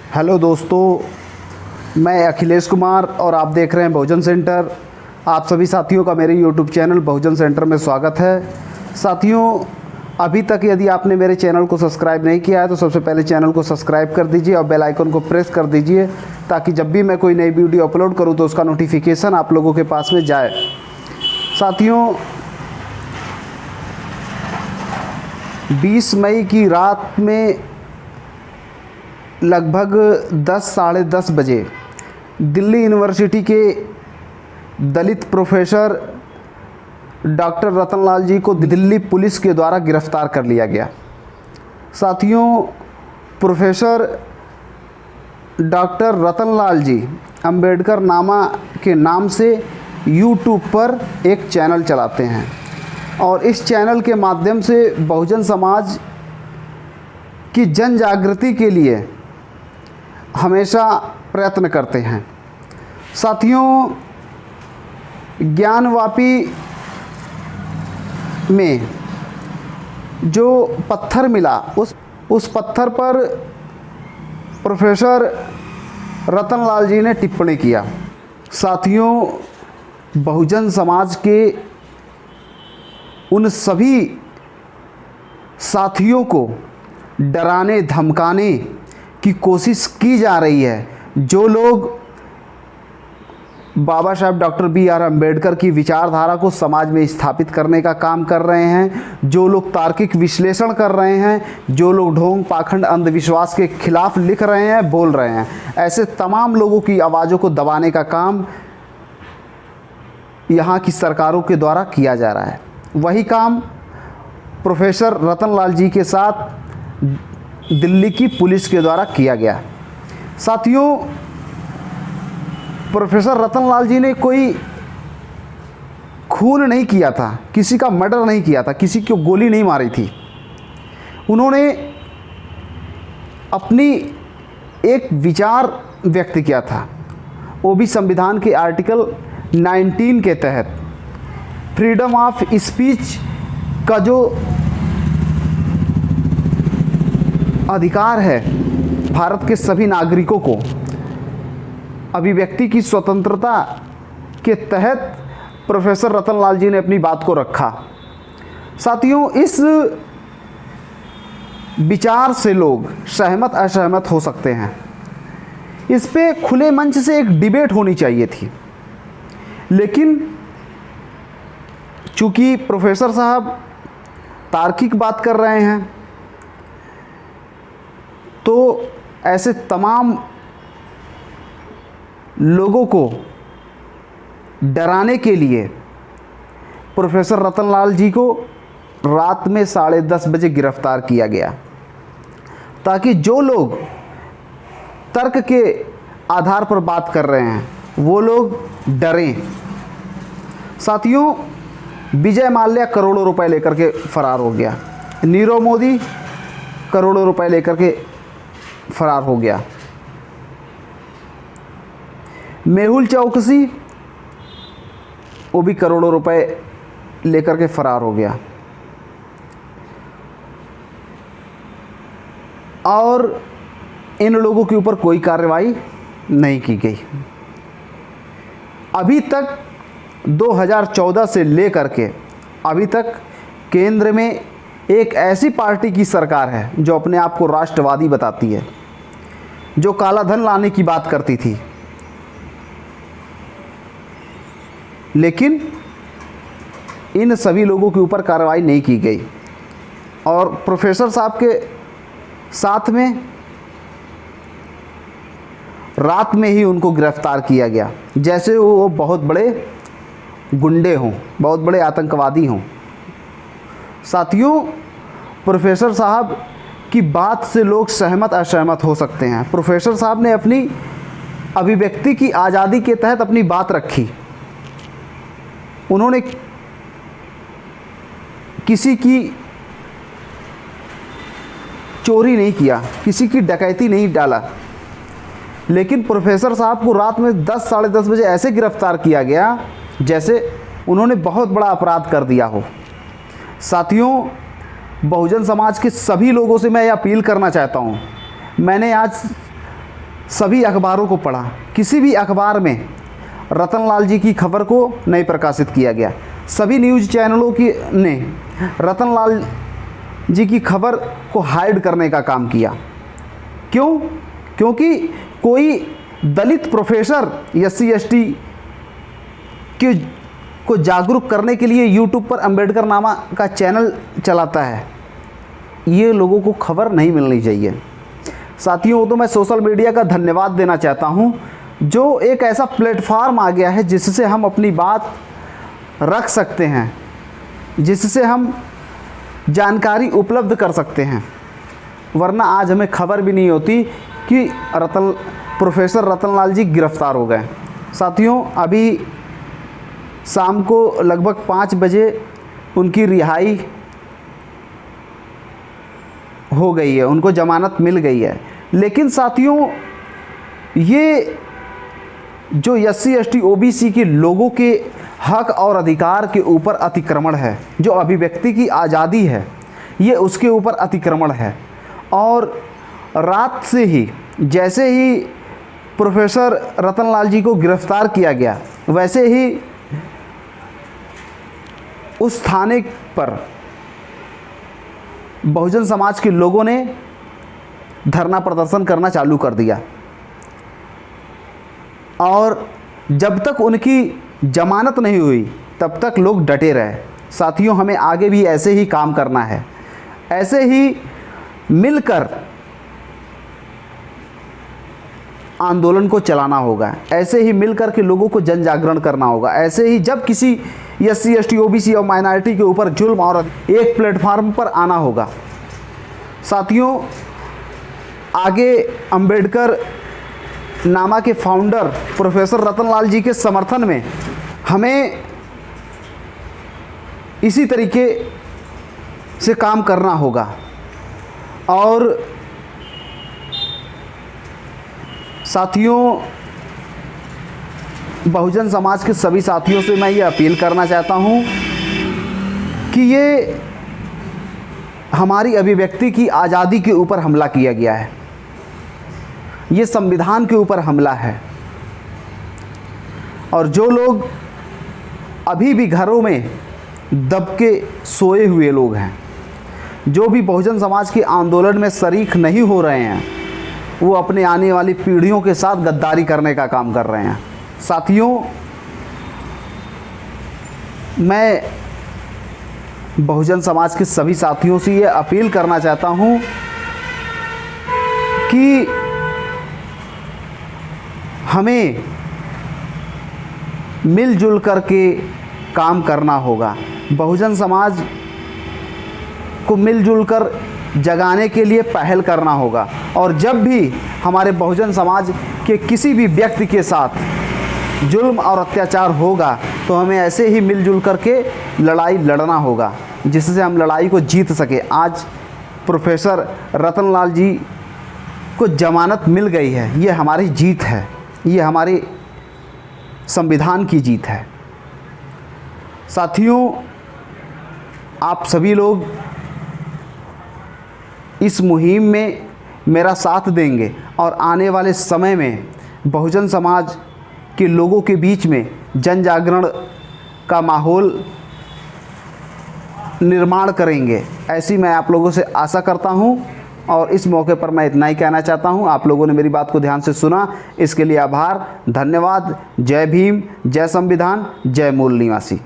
Hello दोस्तों, मैं अखिलेश कुमार और आप देख रहे हैं बहुजन सेंटर। आप सभी साथियों का मेरे यूट्यूब चैनल बहुजन सेंटर में स्वागत है। साथियों, अभी तक यदि आपने मेरे चैनल को सब्सक्राइब नहीं किया है तो सबसे पहले चैनल को सब्सक्राइब कर दीजिए और बेल आइकन को प्रेस कर दीजिए ताकि जब भी मैं कोई नई वीडियो अपलोड करूं तो उसका नोटिफिकेशन आप लोगों के पास में जाए। साथियों, 20 मई की रात में लगभग 10 साढ़े 10 बजे दिल्ली यूनिवर्सिटी के दलित प्रोफेसर डॉक्टर रतनलाल जी को दिल्ली पुलिस के द्वारा गिरफ्तार कर लिया गया। साथियों, प्रोफेसर डॉक्टर रतनलाल जी अंबेडकर नामा के नाम से यूट्यूब पर एक चैनल चलाते हैं और इस चैनल के माध्यम से बहुजन समाज की जन जागृति के लिए हमेशा प्रयत्न करते हैं। साथियों, ज्ञानवापी में जो पत्थर मिला उस पत्थर पर प्रोफेसर रतनलाल जी ने टिप्पणी किया। साथियों, बहुजन समाज के उन सभी साथियों को डराने धमकाने की कोशिश की जा रही है जो लोग बाबा साहब डॉक्टर बी.आर. अम्बेडकर की विचारधारा को समाज में स्थापित करने का काम कर रहे हैं, जो लोग तार्किक विश्लेषण कर रहे हैं, जो लोग ढोंग पाखंड अंधविश्वास के खिलाफ लिख रहे हैं, बोल रहे हैं, ऐसे तमाम लोगों की आवाज़ों को दबाने का काम यहाँ की सरकारों के द्वारा किया जा रहा है। वही काम प्रोफेसर रतनलाल जी के साथ दिल्ली की पुलिस के द्वारा किया गया। साथियों, प्रोफेसर रतनलाल जी ने कोई खून नहीं किया था, किसी का मर्डर नहीं किया था, किसी को गोली नहीं मारी थी। उन्होंने अपनी एक विचार व्यक्त किया था, वो भी संविधान के आर्टिकल 19 के तहत फ्रीडम ऑफ स्पीच का जो अधिकार है भारत के सभी नागरिकों को, अभिव्यक्ति की स्वतंत्रता के तहत प्रोफेसर रतनलाल जी ने अपनी बात को रखा। साथियों, इस विचार से लोग सहमत असहमत हो सकते हैं, इस पे खुले मंच से एक डिबेट होनी चाहिए थी, लेकिन चूंकि प्रोफेसर साहब तार्किक बात कर रहे हैं तो ऐसे तमाम लोगों को डराने के लिए प्रोफेसर रतनलाल जी को रात में 10:30 बजे गिरफ्तार किया गया ताकि जो लोग तर्क के आधार पर बात कर रहे हैं वो लोग डरें। साथियों, विजय माल्या करोड़ों रुपए लेकर के फरार हो गया, नीरव मोदी करोड़ों रुपए लेकर के फरार हो गया, मेहुल चौकसी वो भी करोड़ों रुपए लेकर के फरार हो गया और इन लोगों के ऊपर कोई कार्रवाई नहीं की गई। अभी तक 2014 से लेकर के अभी तक केंद्र में एक ऐसी पार्टी की सरकार है जो अपने आप को राष्ट्रवादी बताती है, जो काला धन लाने की बात करती थी, लेकिन इन सभी लोगों के ऊपर कार्रवाई नहीं की गई और प्रोफेसर साहब के साथ में रात में ही उनको गिरफ्तार किया गया, जैसे वो बहुत बड़े गुंडे हों, बहुत बड़े आतंकवादी हों। साथियों, प्रोफेसर साहब की बात से लोग सहमत असहमत हो सकते हैं। प्रोफेसर साहब ने अपनी अभिव्यक्ति की आज़ादी के तहत अपनी बात रखी। उन्होंने किसी की चोरी नहीं किया, किसी की डकैती नहीं डाला, लेकिन प्रोफेसर साहब को रात में 10 साढ़े 10 बजे ऐसे गिरफ्तार किया गया जैसे उन्होंने बहुत बड़ा अपराध कर दिया हो। साथियों, बहुजन समाज के सभी लोगों से मैं ये अपील करना चाहता हूँ, मैंने आज सभी अखबारों को पढ़ा, किसी भी अखबार में रतनलाल जी की खबर को नहीं प्रकाशित किया गया। सभी न्यूज़ चैनलों की ने रतनलाल जी की खबर को हाइड करने का काम किया। क्यों? क्योंकि कोई दलित प्रोफेसर SC ST को जागरूक करने के लिए यूट्यूब पर अंबेडकर नामा का चैनल चलाता है, ये लोगों को खबर नहीं मिलनी चाहिए। साथियों, तो मैं सोशल मीडिया का धन्यवाद देना चाहता हूँ, जो एक ऐसा प्लेटफार्म आ गया है जिससे हम अपनी बात रख सकते हैं, जिससे हम जानकारी उपलब्ध कर सकते हैं। वरना आज हमें खबर भी नहीं होती कि प्रोफेसर रतनलाल जी गिरफ्तार हो गए। साथियों, अभी शाम को लगभग 5 बजे उनकी रिहाई हो गई है, उनको ज़मानत मिल गई है। लेकिन साथियों, ये जो SC ST OBC के लोगों के हक और अधिकार के ऊपर अतिक्रमण है, जो अभिव्यक्ति की आज़ादी है, ये उसके ऊपर अतिक्रमण है। और रात से ही, जैसे ही प्रोफेसर रतनलाल जी को गिरफ्तार किया गया, वैसे ही उस थाने पर बहुजन समाज के लोगों ने धरना प्रदर्शन करना चालू कर दिया। और जब तक उनकी जमानत नहीं हुई तब तक लोग डटे रहे। साथियों, हमें आगे भी ऐसे ही काम करना है, ऐसे ही मिलकर आंदोलन को चलाना होगा, ऐसे ही मिलकर के लोगों को जन जागरण करना होगा। ऐसे ही जब किसी SC ST OBC और माइनॉरिटी के ऊपर जुल्म और एक प्लेटफार्म पर आना होगा। साथियों, आगे अंबेडकर नामा के फाउंडर प्रोफेसर रतनलाल जी के समर्थन में हमें इसी तरीके से काम करना होगा। और साथियों, बहुजन समाज के सभी साथियों से मैं ये अपील करना चाहता हूँ कि ये हमारी अभिव्यक्ति की आज़ादी के ऊपर हमला किया गया है, ये संविधान के ऊपर हमला है। और जो लोग अभी भी घरों में दब के सोए हुए लोग हैं, जो भी बहुजन समाज के आंदोलन में शरीक नहीं हो रहे हैं, वो अपने आने वाली पीढ़ियों के साथ गद्दारी करने का काम कर रहे हैं। साथियों, मैं बहुजन समाज के सभी साथियों से ये अपील करना चाहता हूँ कि हमें मिलजुल करके काम करना होगा। बहुजन समाज को मिलजुल कर जगाने के लिए पहल करना होगा। और जब भी हमारे बहुजन समाज के किसी भी व्यक्ति के साथ जुल्म और अत्याचार होगा, तो हमें ऐसे ही मिलजुल करके लड़ाई लड़ना होगा, जिससे हम लड़ाई को जीत सके। आज प्रोफेसर रतनलाल जी को जमानत मिल गई है, ये हमारी जीत है, ये हमारे संविधान की जीत है। साथियों, आप सभी लोग इस मुहिम में मेरा साथ देंगे और आने वाले समय में बहुजन समाज के लोगों के बीच में जन जागरण का माहौल निर्माण करेंगे, ऐसी मैं आप लोगों से आशा करता हूं। और इस मौके पर मैं इतना ही कहना चाहता हूं। आप लोगों ने मेरी बात को ध्यान से सुना, इसके लिए आभार, धन्यवाद। जय भीम, जय संविधान, जय मूल निवासी।